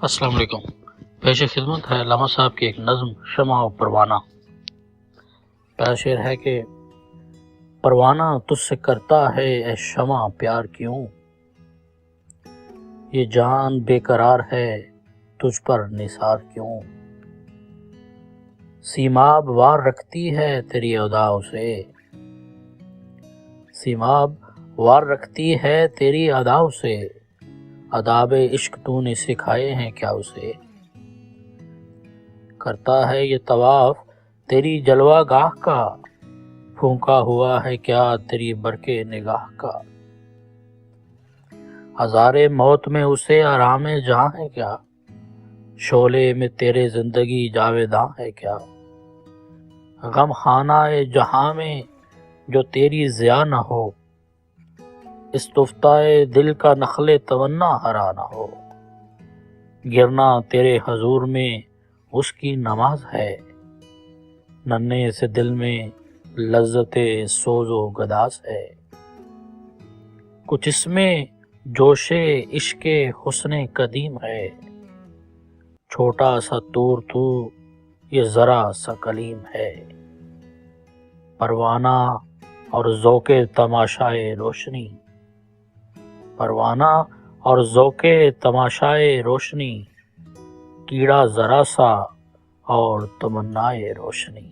السلام علیکم۔ پیش خدمت ہے علامہ صاحب کی ایک نظم شمع و پروانہ۔ پہلا شعر ہے کہ پروانہ تجھ سے کرتا ہے اے شمع پیار کیوں، یہ جان بے قرار ہے تجھ پر نثار کیوں، سیماب وار رکھتی ہے تیری اداؤں سے، سیماب وار رکھتی ہے تیری اداؤں سے، آداب عشق تو نے سکھائے ہیں کیا اسے، کرتا ہے یہ طواف تیری جلوہ گاہ کا، پھونکا ہوا ہے کیا تیری برقِ نگاہ کا، ہزار موت میں اسے آرام جہاں ہے کیا، شعلے میں تیرے زندگی جاویداں ہے کیا، غم خانہ جہاں میں جو تیری ضیا نہ ہو، استفتائے دل کا نخل تمنا ہرا نہ ہو، گرنا تیرے حضور میں اس کی نماز ہے، ننھے سے دل میں لذت سوز و گداز ہے، کچھ اس میں جوش عشق حسن قدیم ہے، چھوٹا سا طور تو یہ ذرا سا کلیم ہے، پروانہ اور ذوق تماشائے روشنی، پروانہ اور ذوق تماشائے روشنی، کیڑا ذرا سا اور تمنائے روشنی۔